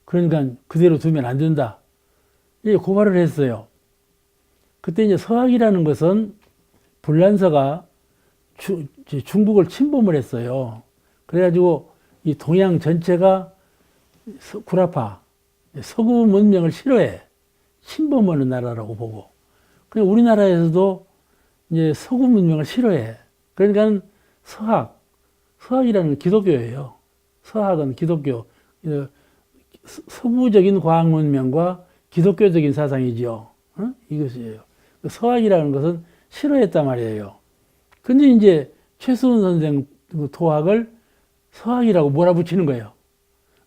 그러니까 그대로 두면 안 된다. 이제 고발을 했어요. 그때 이제 서학이라는 것은 불란서가 중국을 침범을 했어요. 그래가지고 이 동양 전체가 구라파, 서구 문명을 싫어해. 침범하는 나라라고 보고. 그냥 우리나라에서도 이제 서구 문명을 싫어해. 그러니까 서학이라는 건 기독교예요. 서학은 기독교, 서구적인 과학 문명과 기독교적인 사상이지요. 이것이에요. 서학이라는 것은 싫어했단 말이에요. 근데 이제 최수훈 선생 도학을 서학이라고 몰아붙이는 거예요.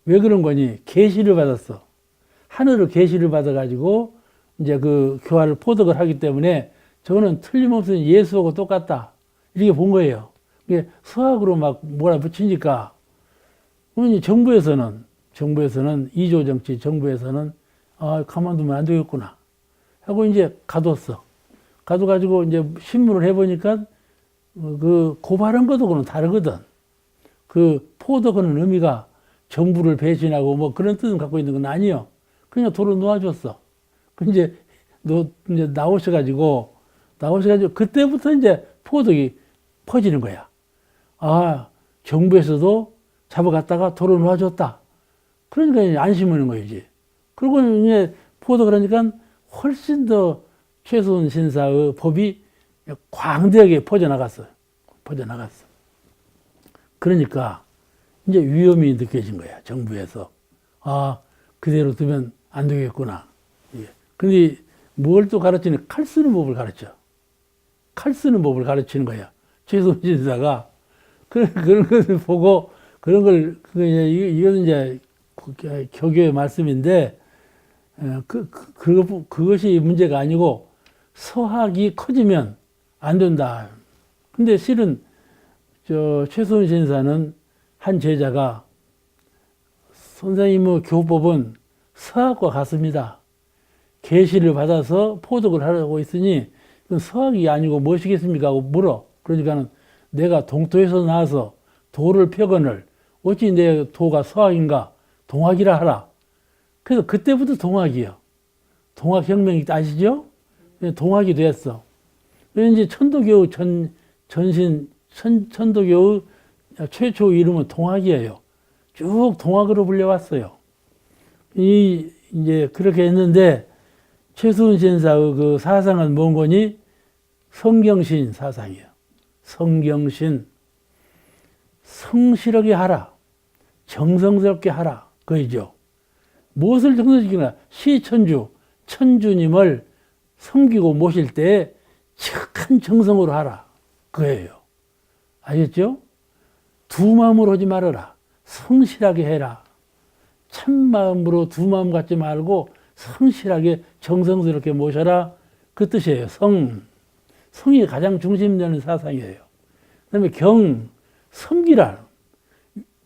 왜 그런 거니? 계시를 받았어. 하늘을 계시를 받아가지고 이제 그 교화를 포덕을 하기 때문에 저거는 틀림없이 예수하고 똑같다. 이렇게 본 거예요. 이게 서학으로 막 몰아붙이니까 정부에서는 이조 정치, 정부에서는 가만두면 안 되겠구나 하고 이제 가뒀어. 가둬가지고 이제 신문을 해보니까 그 고발한 것하고는 다르거든. 그 포덕하는 의미가 정부를 배신하고 뭐 그런 뜻은 갖고 있는 건 아니요. 그냥 도로 놓아줬어. 그 이제 나오셔가지고 그때부터 이제 포덕이 퍼지는 거야. 정부에서도 잡아갔다가 도로 놓아줬다. 그러니까 이제 안심하는 거지. 그리고 이제 포덕을 하니까 훨씬 더 최수훈 신사의 법이 광대하게 퍼져나갔어. 그러니까 이제 위험이 느껴진 거야. 정부에서. 그대로 두면 안 되겠구나. 근데 뭘 또 가르치냐? 칼 쓰는 법을 가르쳐. 칼 쓰는 법을 가르치는 거야. 최수훈 신사가. 그런 것을 보고, 이건 이제 교교의 말씀인데, 그것이 문제가 아니고, 서학이 커지면 안 된다. 근데 실은, 최수훈 신사는 한 제자가, 선생님의 교법은 서학과 같습니다. 계시를 받아서 포덕을 하려고 했으니, 그건 서학이 아니고 무엇이겠습니까? 하고 물어. 그러니까는 내가 동토에서 나와서 도를 펴거늘, 어찌 내 도가 서학인가? 동학이라 하라. 그래서 그때부터 동학이요. 동학혁명이 아시죠? 동학이 됐어. 이제 천도교의 천도교의 최초 이름은 동학이에요. 쭉 동학으로 불려왔어요. 이제 그렇게 했는데 최수은 신사의 그 사상은 뭔 거니? 성경신 사상이에요. 성경신. 성실하게 하라. 정성스럽게 하라. 그거죠. 무엇을 정성스럽게 시천주, 천주님을 섬기고 모실 때 착한 정성으로 하라. 그거예요. 아셨죠? 두 마음으로 하지 말아라. 성실하게 해라. 참 마음으로 두 마음 갖지 말고 성실하게 정성스럽게 모셔라. 그 뜻이에요. 성이 가장 중심되는 사상이에요. 그 다음에 섬기라.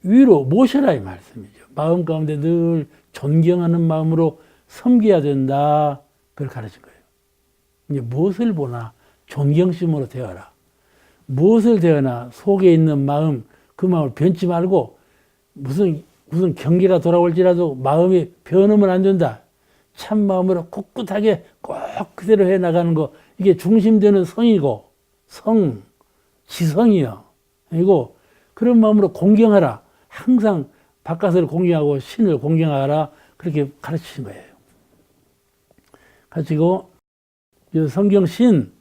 위로 모셔라 이 말씀이죠. 마음 가운데 늘 존경하는 마음으로 섬겨야 된다. 그걸 가르친 거예요. 이제 무엇을 보나 존경심으로 대하라. 무엇을 대하나 속에 있는 마음, 그 마음을 변치 말고 무슨 경계가 돌아올지라도 마음이 변하면 안 된다. 참 마음으로 꿋꿋하게 꼭 그대로 해 나가는 거, 이게 중심되는 성이고, 지성이요. 그리고 그런 마음으로 공경하라. 항상 바깥을 공경하고 신을 공경하라. 그렇게 가르치신 거예요. 가르치고 성경신,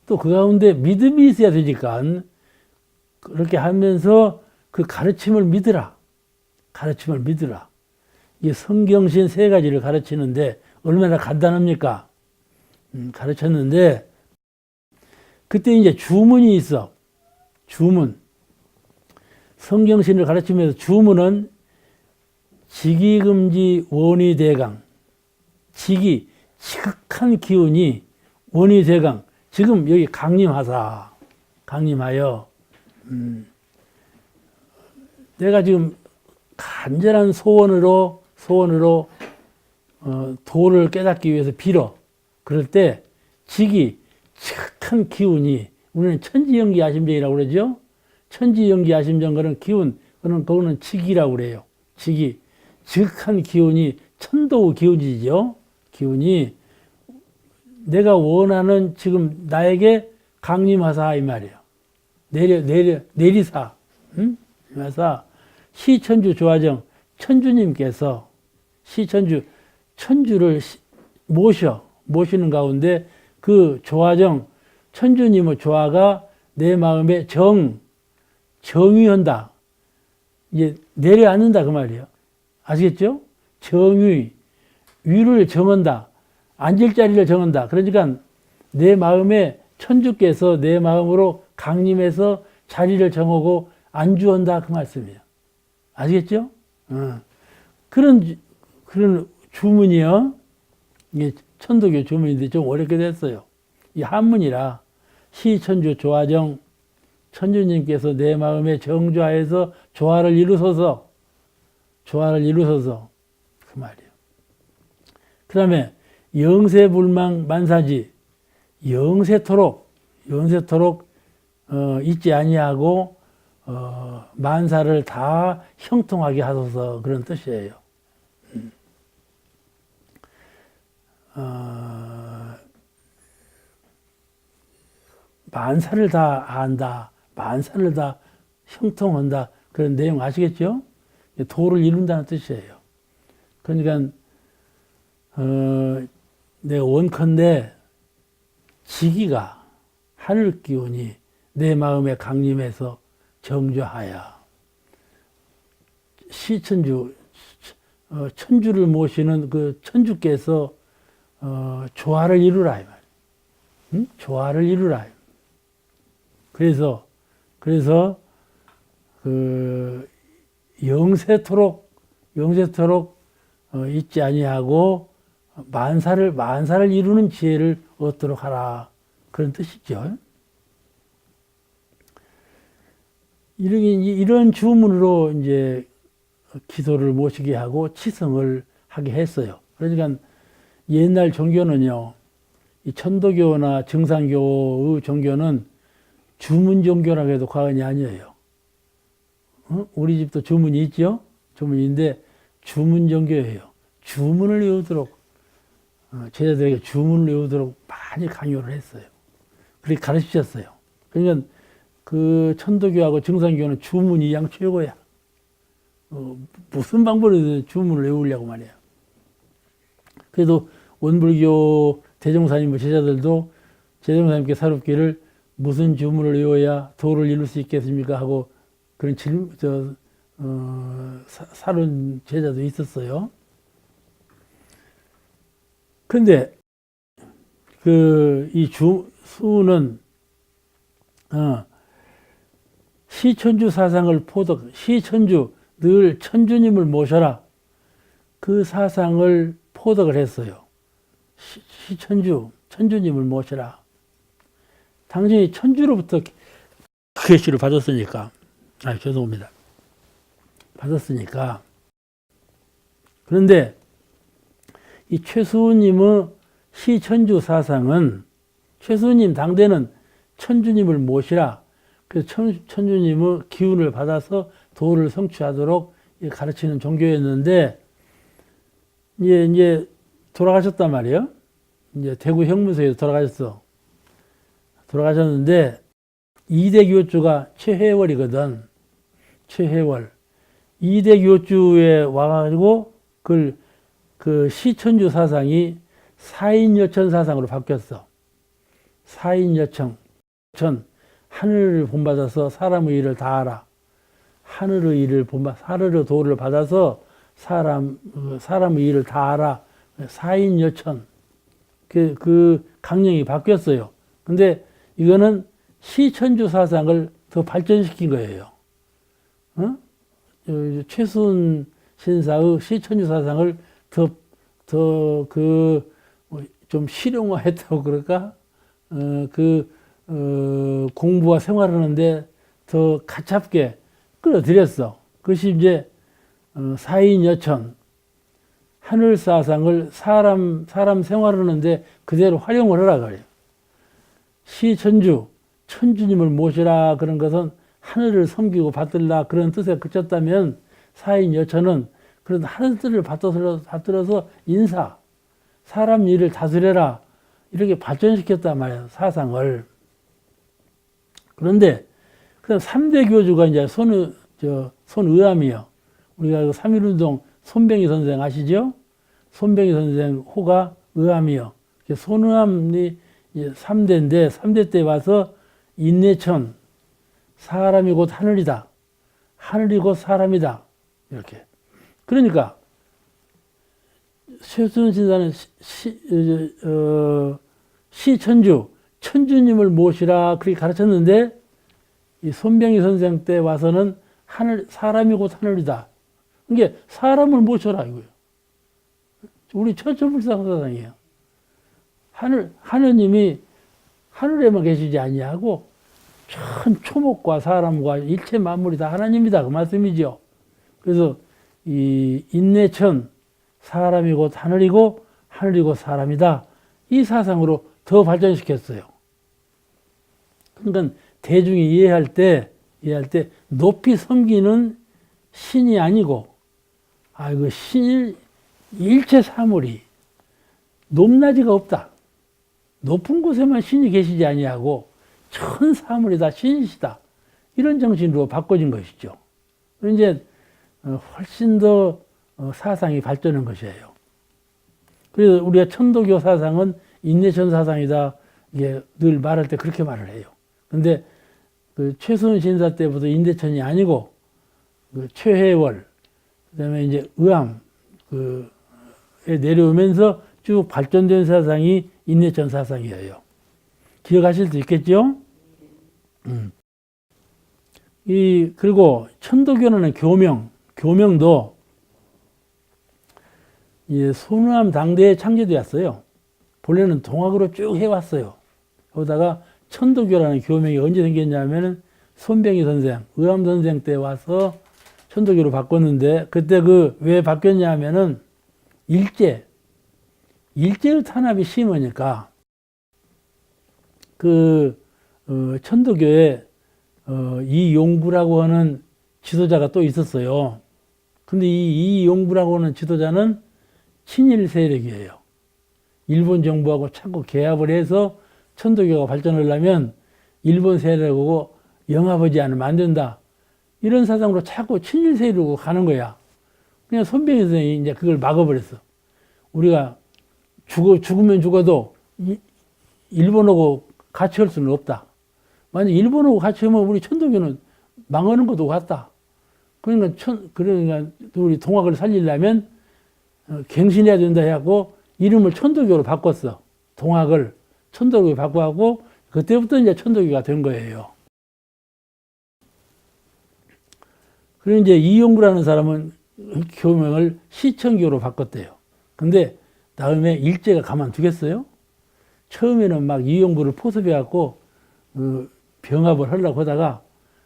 또 그 가운데 믿음이 있어야 되니까 그렇게 하면서 그 가르침을 믿으라. 가르침을 믿으라. 이게 성경신 세 가지를 가르치는데 얼마나 간단합니까? 가르쳤는데 그때 이제 주문이 있어. 주문. 성경신을 가르치면서 주문은 직이금지 원위대강. 직이 지극한 기운이 원위대강. 지금 여기 강림하사. 강림하여 내가 지금 간절한 소원으로 도를 깨닫기 위해서 빌어. 그럴 때 직이 지극한 기운이, 우리는 천지연기 아심정이라고 그러죠. 천지연기 아심정, 그런 기운, 그거는 직이라고 그래요. 직이 지극한 기운이 천도의 기운이죠. 기운이 내가 원하는 지금 나에게 강림하사 이 말이에요. 내리사. 그래서 시천주 조화정 천주님께서 천주를 모시는 가운데 그 조화정 천주님의 조화가 내 마음에 정의한다. 이제 내려앉는다 그 말이에요. 아시겠죠? 위를 정한다. 앉을 자리를 정한다. 그러니까 내 마음에 천주께서 내 마음으로 강림해서 자리를 정하고 안주한다 그 말씀이에요. 아시겠죠? 그런 주문이요. 이게 천도교 주문인데 좀 어렵게 됐어요. 이 한문이라 시천주 조화정 천주님께서 내 마음에 정조하여서 조화를 이루소서 그 말이에요. 그 다음에 영세불망 만사지 영세토록 잊지 아니하고 만사를 다 형통하게 하소서, 그런 뜻이에요. 만사를 다 안다, 만사를 다 형통한다, 그런 내용 아시겠죠? 도를 이룬다는 뜻이에요. 그러니까 내가 원컨대 지기가 하늘 기운이 내 마음에 강림해서 정조하여 시천주 천주를 모시는 그 천주께서 조화를 이루라 이 말. 응? 조화를 이루라. 그래서 그 영세토록 잊지 아니하고 만사를 이루는 지혜를 얻도록 하라, 그런 뜻이죠. 이런 주문으로 이제 기도를 모시게 하고 치성을 하게 했어요. 그러니까 옛날 종교는요, 이 천도교나 증산교의 종교는 주문 종교라고 해도 과언이 아니에요. 우리 집도 주문이 있죠? 주문인데 주문 종교예요. 주문을 외우도록, 제자들에게 주문을 외우도록 많이 강요를 했어요. 그렇게 가르치셨어요. 그러니까 그 천도교하고 증산교는 주문이 양 최고야. 무슨 방법으로 주문을 외우려고 말이야. 그래도 원불교 대종사님 제자들도 대종사님께 사롭기를 무슨 주문을 외워야 도를 이룰 수 있겠습니까? 하고 그런 사론 제자도 있었어요. 근데 이 수는 시천주 사상을 시천주 늘 천주님을 모셔라. 그 사상을 포덕을 했어요. 천주님을 모셔라. 당신이 천주로부터 계시를 받았으니까. 죄송합니다. 받았으니까. 그런데 이 최수우님의 시천주 사상은 최수우님 당대는 천주님을 모시라. 그래서 천주님의 기운을 받아서 도를 성취하도록 가르치는 종교였는데 이제 돌아가셨단 말이에요. 이제 대구 형무소에서 돌아가셨는데 이대 교주가 최혜월이거든. 최혜월. 이대 교주에 와가지고 그 시천주 사상이 사인여천 사상으로 바뀌었어. 사인여천. 하늘을 본받아서 사람의 일을 다하라. 하늘의 도를 받아서 사람의 일을 다하라. 사인여천. 그 강령이 바뀌었어요. 근데 이거는 시천주 사상을 더 발전시킨 거예요. 최순 신사의 시천주 사상을 좀 실용화했다고 그럴까? 공부와 생활하는데 더 가깝게 끌어들였어. 그것이 이제 사인여천, 하늘 사상을 사람 생활하는데 그대로 활용을 하라 그래요. 시천주, 천주님을 모시라 그런 것은 하늘을 섬기고 받들라 그런 뜻에 그쳤다면 사인여천은 그런 하늘을 받들어서 사람 일을 다스려라 이렇게 발전시켰단 말이에요. 사상을. 그런데 그다음 3대 교주가 이제 손의암이요. 우리가 3.1운동 손병희 선생 아시죠? 손병희 선생 호가 의암이요. 손의암이 3대인데 3대 때 와서 인내천, 사람이 곧 하늘이다. 하늘이 곧 사람이다. 이렇게. 그러니까 최순 신사는 시천주, 천주님을 모시라 그렇게 가르쳤는데 이 손병희 선생 때 와서는 사람이 곧 하늘이다. 이게 사람을 모셔라 이거예요. 우리 처처불상 사상이에요. 하느님이 하늘에만 계시지 아니하고 전 초목과 사람과 일체 만물이 다 하나님이다 그 말씀이죠. 그래서 이 인내천 사람이 곧 하늘이고 하늘이 곧 사람이다 이 사상으로 더 발전시켰어요. 그러니까 대중이 이해할 때 높이 섬기는 신이 아니고 그 신일 일체 사물이 높낮이가 없다. 높은 곳에만 신이 계시지 아니하고 전 사물이 다 신이시다. 이런 정신으로 바꿔진 것이죠. 이제 훨씬 더 사상이 발전한 것이에요. 그래서 우리가 천도교 사상은 인내천 사상이다. 이게 늘 말할 때 그렇게 말을 해요. 근데 그 최순 신사 때부터 인내천이 아니고 그 최혜월, 그다음에 이제 의암 내려오면서 쭉 발전된 사상이 인내천 사상이에요. 기억하실 수 있겠죠? 그리고 천도교는 교명도 손의암 당대에 창제되었어요. 본래는 동학으로 쭉 해왔어요. 거기다가 천도교라는 교명이 언제 생겼냐면은 손병희 선생, 의암 선생 때 와서 천도교로 바꿨는데 그때 왜 바뀌었냐 하면은 일제의 탄압이 심하니까 천도교에 이용부라고 하는 지도자가 또 있었어요. 근데 이 이용부라고 하는 지도자는 친일 세력이에요. 일본 정부하고 자꾸 개합을 해서 천도교가 발전을 하려면 일본 세력하고 영합하지 않으면 안 된다. 이런 사상으로 자꾸 친일세로 가는 거야. 그냥 손병희 선생이 이제 그걸 막아버렸어. 우리가 죽으면 죽어도 일본하고 같이 할 수는 없다. 만약 일본하고 같이 하면 우리 천도교는 망하는 것도 같다. 그러니까 우리 동학을 살리려면 갱신해야 된다 해갖고 이름을 천도교로 바꿨어. 동학을 천도교로 바꾸고 그때부터 이제 천도교가 된 거예요. 그리고 이제 이용구라는 사람은 교명을 시천교로 바꿨대요. 근데 다음에 일제가 가만두겠어요? 처음에는 막 이용구를 포섭해갖고 병합을 하려고 하다가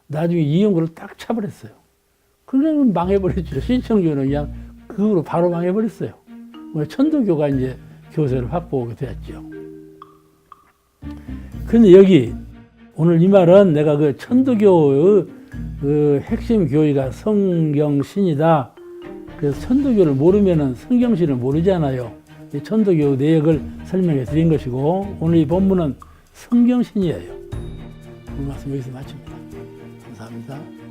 나중에 이용구를 딱 차버렸어요. 그러면 망해버렸죠. 시천교는 그냥 그거로 바로 망해버렸어요. 천도교가 이제 교세를 확보하게 되었죠. 근데 여기 오늘 이 말은 내가 그 천도교의 그 핵심 교리가 성경신이다. 그래서 천도교를 모르면은 성경신을 모르잖아요. 이 천도교 내역을 설명해 드린 것이고 오늘 이 본문은 성경신이에요. 오늘 말씀 여기서 마칩니다. 감사합니다.